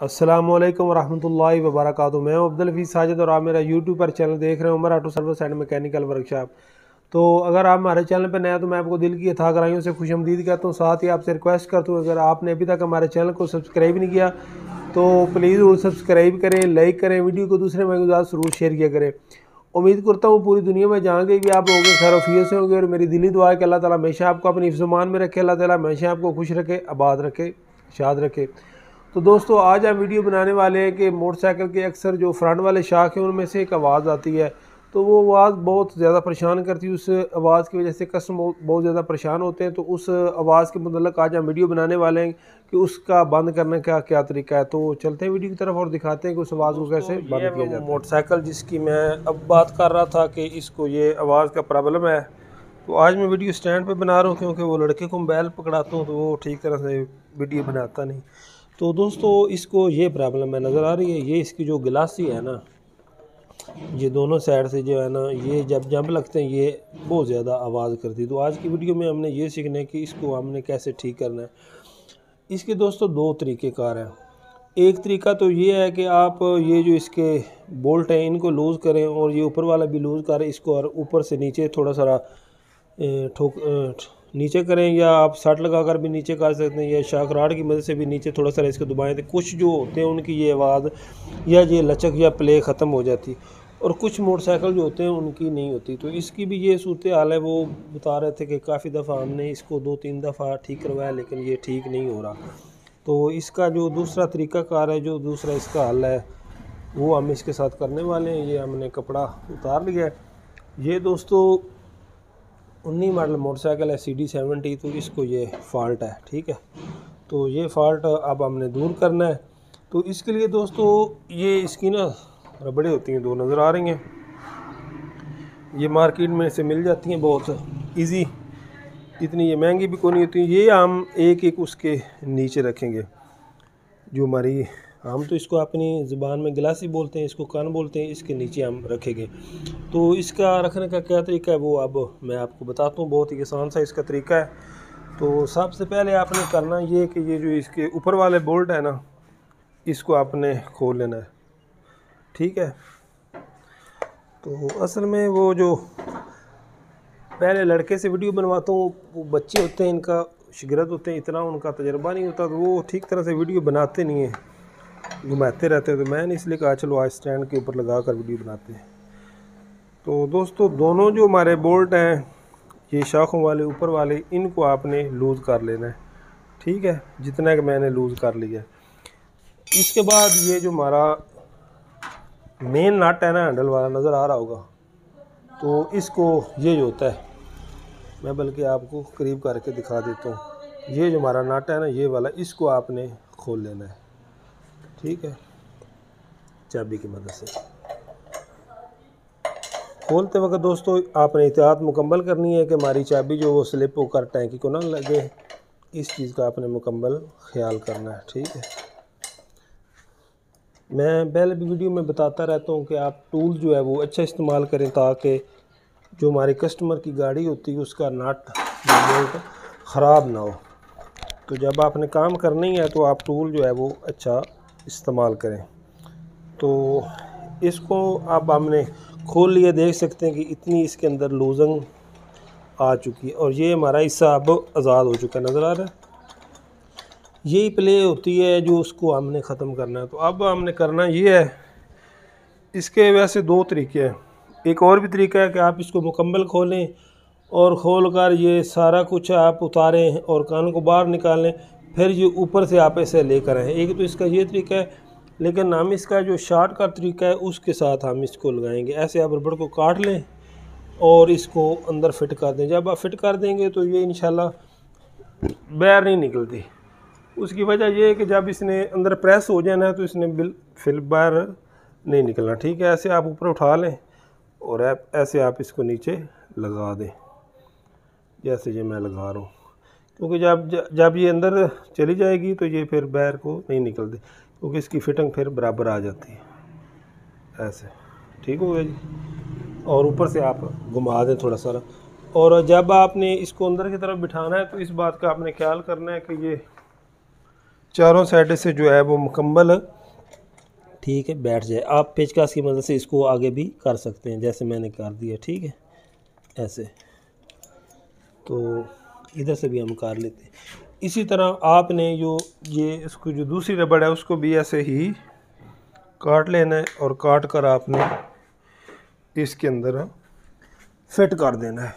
अस्सलामुअलैकुम वरहमतुल्लाहि वबरकातुहू। मैं अब्दुल हफीज़ साजिद और आप मेरा यूट्यूब पर चैनल देख रहे हैं Umar auto service and mechanical workshop. तो अगर आप हमारे चैनल पर नए हैं तो मैं आपको दिल की अथाह गहराइयों से खुशअमदीद कहता हूँ। साथ ही आपसे रिक्वेस्ट करता हूँ, अगर आपने अभी तक हमारे चैनल को सब्सक्राइब नहीं किया तो प्लीज़ वो सब्सक्राइब करें, लाइक करें, वीडियो को दूसरे महसूस ज़रूर शेयर किया करें। उम्मीद करता हूँ पूरी दुनिया में जहाँ कहीं भी आप होंगे खैर से होंगे, और मेरी दिली दुआ है कि अल्लाह ताला हमेशा आपको अपनी हिफ्ज़-ओ-मान में रखे, अल्लाह ताला हमेशा आपको खुश रखे, आबाद रखे, शाद रखे। तो दोस्तों आज हम वीडियो बनाने वाले हैं कि मोटरसाइकिल के अक्सर जो फ्रंट वाले शाख हैं उनमें से एक आवाज़ आती है, तो वो आवाज़ बहुत ज़्यादा परेशान करती है। उस आवाज़ की वजह से कस्टमर बहुत ज़्यादा परेशान होते हैं। तो उस आवाज़ के मतलब आज हम वीडियो बनाने वाले हैं कि उसका बंद करने का क्या तरीका है। तो चलते हैं वीडियो की तरफ और दिखाते हैं कि उस आवाज़ को कैसे बंद किया जाता है। मोटरसाइकिल जिसकी मैं अब बात कर रहा था कि इसको ये आवाज़ का प्रॉब्लम है, तो आज मैं वीडियो स्टैंड पे बना रहा हूँ क्योंकि वो लड़के को मोबाइल पकड़ाता हूँ तो वो ठीक तरह से वीडियो बनाता नहीं। तो दोस्तों इसको ये प्रॉब्लम है, नज़र आ रही है, ये इसकी जो गिलासी है ना, ये दोनों साइड से जो है ना, ये जब जंप लगते हैं ये बहुत ज़्यादा आवाज़ करती है। तो आज की वीडियो में हमने ये सीखना है कि इसको हमने कैसे ठीक करना है। इसके दोस्तों दो तरीक़ेकार हैं। एक तरीका तो ये है कि आप ये जो इसके बोल्ट हैं इनको लूज़ करें और ये ऊपर वाला भी लूज़ करें इसको, और ऊपर से नीचे थोड़ा सारा नीचे करें, या आप सट लगाकर भी नीचे कर सकते हैं, या शाकराट की मदद से भी नीचे थोड़ा सा इसको दबाएं। तो कुछ जो होते हैं उनकी ये आवाज़ या ये लचक या प्ले ख़त्म हो जाती, और कुछ मोटरसाइकिल जो होते हैं उनकी नहीं होती। तो इसकी भी ये सूरत हाल है। वो बता रहे थे कि काफ़ी दफ़ा हमने इसको 2-3 दफ़ा ठीक करवाया लेकिन ये ठीक नहीं हो रहा। तो इसका जो दूसरा तरीक़ाकार है, जो दूसरा इसका हल है, वो हम इसके साथ करने वाले हैं। ये हमने कपड़ा उतार लिया है। ये दोस्तों 19 मॉडल मोटरसाइकिल है CD70, तो इसको ये फ़ाल्ट है, ठीक है। तो ये फ़ाल्ट अब हमने दूर करना है। तो इसके लिए दोस्तों ये इसकी ना रबड़े होती हैं, दो नज़र आ रही हैं, ये मार्केट में से मिल जाती हैं बहुत इजी, इतनी ये महंगी भी कोई नहीं होती। ये हम एक एक उसके नीचे रखेंगे, जो हमारी, हम तो इसको अपनी ज़ुबान में गिलासी बोलते हैं, इसको कान बोलते हैं, इसके नीचे हम रखेंगे। तो इसका रखने का क्या तरीका है वो अब मैं आपको बताता हूँ। बहुत ही आसान सा इसका तरीका है। तो सबसे पहले आपने करना ये कि ये जो इसके ऊपर वाले बोल्ट है ना, इसको आपने खोल लेना है, ठीक है। तो असल में वो जो पहले लड़के से वीडियो बनवाता हूँ, वो बच्चे होते हैं, इनका शिगरत होते हैं, इतना उनका तजर्बा नहीं होता, तो वो ठीक तरह से वीडियो बनाते नहीं हैं, घुमाते रहते हैं। तो मैंने इसलिए कहा चलो आज स्टैंड के ऊपर लगा कर वीडियो बनाते हैं। तो दोस्तों दोनों जो हमारे बोल्ट हैं, ये शाखों वाले ऊपर वाले, इनको आपने लूज़ कर लेना है, ठीक है, जितना कि मैंने लूज़ कर लिया। इसके बाद ये जो हमारा मेन नट है ना, हैंडल वाला नज़र आ रहा होगा, तो इसको ये जो होता है, मैं बल्कि आपको करीब करके दिखा देता हूँ। ये जो हमारा नट है ना, ये वाला, इसको आपने खोल लेना है, ठीक है, चाबी की मदद से। खोलते वक्त दोस्तों आपने एहतियात मुकम्मल करनी है कि हमारी चाबी जो वो स्लिप होकर टैंकी को ना लगे, इस चीज़ का आपने मुकम्मल ख्याल करना है, ठीक है। मैं पहले भी वीडियो में बताता रहता हूँ कि आप टूल जो है वो अच्छा इस्तेमाल करें, ताकि जो हमारे कस्टमर की गाड़ी होती है उसका नट बोल्ट ख़राब ना हो। तो जब आपने काम करना ही है तो आप टूल जो है वो अच्छा इस्तेमाल करें। तो इसको अब हमने खोल लिया, देख सकते हैं कि इतनी इसके अंदर लूजंग आ चुकी है, और ये हमारा हिस्सा अब आज़ाद हो चुका है, नज़र आ रहा है। यही प्ले होती है जो उसको हमने ख़त्म करना है। तो अब हमने करना ये है, इसके वैसे दो तरीके हैं। एक और भी तरीका है कि आप इसको मुकम्मल खोलें और खोल कर ये सारा कुछ आप उतारें और कान को बाहर निकालें, फिर ये ऊपर से आप ऐसे लेकर आएँ। एक तो इसका ये तरीका है, लेकिन हम इसका जो शार्ट का तरीका है उसके साथ हम इसको लगाएंगे। ऐसे आप रबड़ को काट लें और इसको अंदर फिट कर दें। जब आप फिट कर देंगे तो ये इंशाल्लाह बाहर नहीं निकलती। उसकी वजह ये है कि जब इसने अंदर प्रेस हो जाना है तो इसने फिर बाहर नहीं निकलना, ठीक है। ऐसे आप ऊपर उठा लें और ऐसे आप इसको नीचे लगा दें, जैसे ये मैं लगा रहा हूँ, क्योंकि जब ये अंदर चली जाएगी तो ये फिर बाहर को नहीं निकलती, क्योंकि इसकी फिटिंग फिर बराबर आ जाती है। ऐसे ठीक हो गया जी। और ऊपर से आप घुमा दें थोड़ा सा, और जब आपने इसको अंदर की तरफ बिठाना है तो इस बात का आपने ख्याल करना है कि ये चारों साइड से जो है वो मुकम्मल ठीक है बैठ जाए। आप पेचकस की मदद से इसको आगे भी कर सकते हैं, जैसे मैंने कर दिया, ठीक है ऐसे। तो इधर से भी हम कर लेते हैं। इसी तरह आपने जो ये इसको जो दूसरी रबड़ है उसको भी ऐसे ही काट लेना है और काट कर आपने इसके अंदर फिट कर देना है।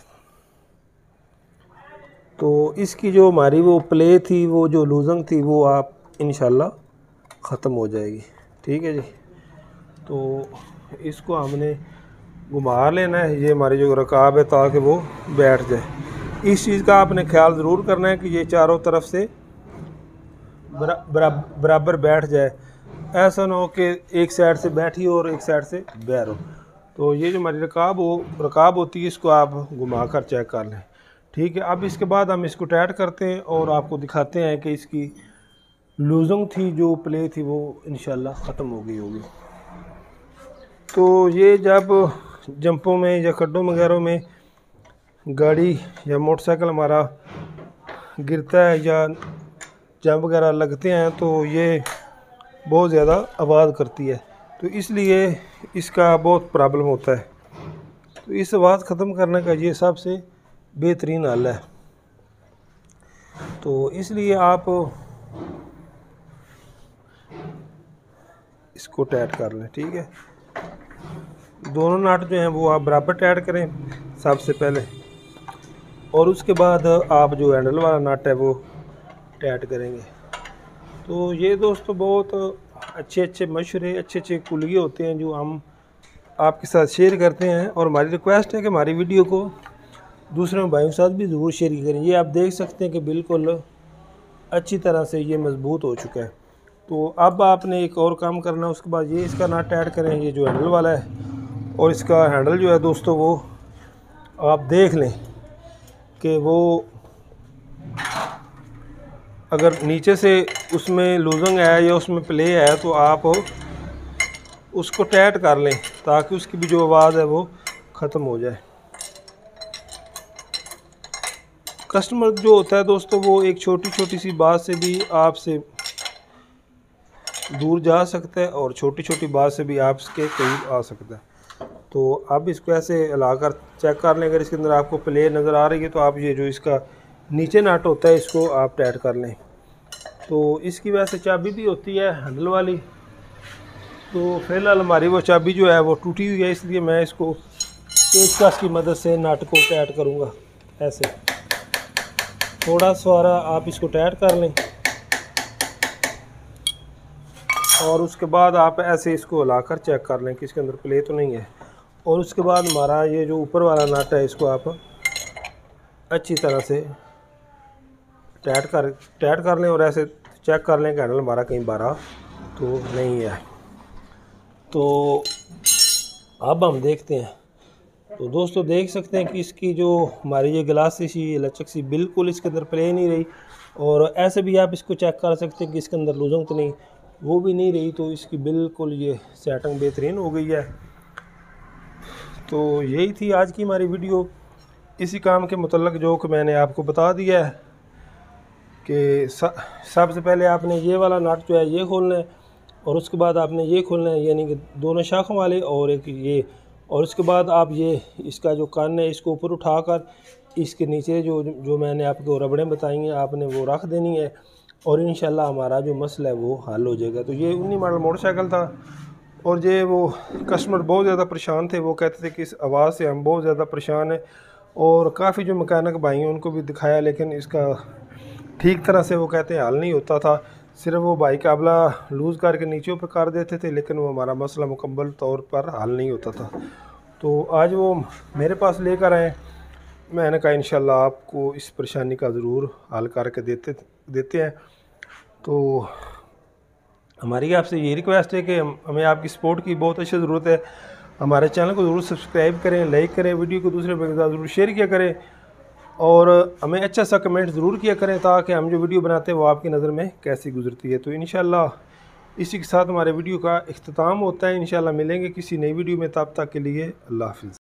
तो इसकी जो हमारी वो प्ले थी, वो जो लूजंग थी, वो आप इंशाल्लाह ख़त्म हो जाएगी, ठीक है जी। तो इसको हमने घुमा लेना है, ये हमारी जो रकाब है, ताकि वो बैठ जाए। इस चीज़ का आपने ख्याल ज़रूर करना है कि ये चारों तरफ से बराबर बैठ जाए। ऐसा ना हो कि एक साइड से बैठी हो और एक साइड से बैर हो। तो ये जो हमारी रकाब होती है, इसको आप घुमा कर चेक कर लें, ठीक है। अब इसके बाद हम इसको टाइट करते हैं और आपको दिखाते हैं कि इसकी लूजंग थी, जो प्ले थी, वो इंशाल्लाह ख़त्म हो गई होगी। तो ये जब जंपों में या खड्डों वगैरह में गाड़ी या मोटरसाइकिल हमारा गिरता है या जंप वगैरह लगते हैं, तो ये बहुत ज़्यादा आवाज़ करती है, तो इसलिए इसका बहुत प्रॉब्लम होता है। तो इस आवाज़ ख़त्म करने का ये सबसे बेहतरीन हल है। तो इसलिए आप इसको टाइट कर लें, ठीक है। दोनों नट जो हैं वो आप बराबर टाइट करें सबसे पहले, और उसके बाद आप जो हैंडल वाला नट है वो टाइट करेंगे। तो ये दोस्तों बहुत अच्छे मशवरे, अच्छे कुलिये होते हैं जो हम आपके साथ शेयर करते हैं। और हमारी रिक्वेस्ट है कि हमारी वीडियो को दूसरे भाइयों के साथ भी ज़रूर शेयर करें। ये आप देख सकते हैं कि बिल्कुल अच्छी तरह से ये मजबूत हो चुका है। तो अब आपने एक और काम करना है, उसके बाद ये इसका नट ऐड करें, ये जो हैंडल वाला है, और इसका हैंडल जो है दोस्तों वो आप देख लें कि वो अगर नीचे से उसमें लूजंग है या उसमें प्ले है, तो आप उसको टाइट कर लें ताकि उसकी भी जो आवाज़ है वो ख़त्म हो जाए। कस्टमर जो होता है दोस्तों, वो एक छोटी सी बात से भी आपसे दूर जा सकता है और छोटी बात से भी आपके करीब आ सकता है। तो आप इसको ऐसे हिलाकर चेक कर लें। अगर इसके अंदर आपको प्ले नज़र आ रही है, तो आप ये जो इसका नीचे नट होता है, इसको आप टाइट कर लें। तो इसकी वजह से चाबी भी होती है हैंडल वाली। तो फिलहाल हमारी वो चाबी जो है वो टूटी हुई है, इसलिए मैं इसको पेचकस की मदद से नट को टाइट करूँगा। ऐसे थोड़ा सारा आप इसको टाइट कर लें और उसके बाद आप ऐसे इसको हिलाकर चेक कर लें कि इसके अंदर प्ले तो नहीं है। और उसके बाद हमारा ये जो ऊपर वाला नट है, इसको आप अच्छी तरह से टाइट कर लें और ऐसे चेक कर लें कि हैंडल हमारा कहीं बाहर तो नहीं है। तो अब हम देखते हैं। तो दोस्तों देख सकते हैं कि इसकी जो हमारी ये ग्लास सी लचक सी बिल्कुल इसके अंदर प्ले नहीं रही। और ऐसे भी आप इसको चेक कर सकते हैं कि इसके अंदर लूजंग तो नहीं, वो भी नहीं रही। तो इसकी बिल्कुल ये सेटिंग बेहतरीन हो गई है। तो यही थी आज की हमारी वीडियो, इसी काम के मुतल्लिक जो कि मैंने आपको बता दिया है कि सबसे पहले आपने ये वाला नट जो है ये खोलना है, और उसके बाद आपने ये खोलना है, यानी कि दोनों शाखों वाले और एक ये। और उसके बाद आप ये इसका जो कान है इसको ऊपर उठाकर इसके नीचे जो मैंने आपको रबड़ें बताई हैं आपने वो रख देनी है, और इंशाल्लाह हमारा जो मसला है वो हल हो जाएगा। तो ये 19 मॉडल मोटरसाइकिल था, और ये वो कस्टमर बहुत ज़्यादा परेशान थे। वो कहते थे कि इस आवाज़ से हम बहुत ज़्यादा परेशान हैं, और काफ़ी जो मैकेनिक भाई हैं उनको भी दिखाया, लेकिन इसका ठीक तरह से वो कहते हैं हल नहीं होता था। सिर्फ वो भाई काबला लूज़ करके नीचे ऊपर कर देते थे, लेकिन वो हमारा मसला मुकम्मल तौर पर हल नहीं होता था। तो आज वो मेरे पास लेकर आए, मैंने कहा इंशाल्लाह आपको इस परेशानी का ज़रूर हल करके देते हैं। तो हमारी आपसे ये रिक्वेस्ट है कि हमें आपकी सपोर्ट की बहुत अच्छी ज़रूरत है। हमारे चैनल को ज़रूर सब्सक्राइब करें, लाइक करें, वीडियो को दूसरे के साथ ज़रूर शेयर किया करें, और हमें अच्छा सा कमेंट ज़रूर किया करें ताकि हम जो वीडियो बनाते हैं वो आपकी नज़र में कैसी गुजरती है। तो इंशाल्लाह इसी के साथ हमारे वीडियो का इख्तिताम होता है। इंशाल्लाह मिलेंगे किसी नई वीडियो में, तब तक के लिए अल्लाह हाफ़िज़।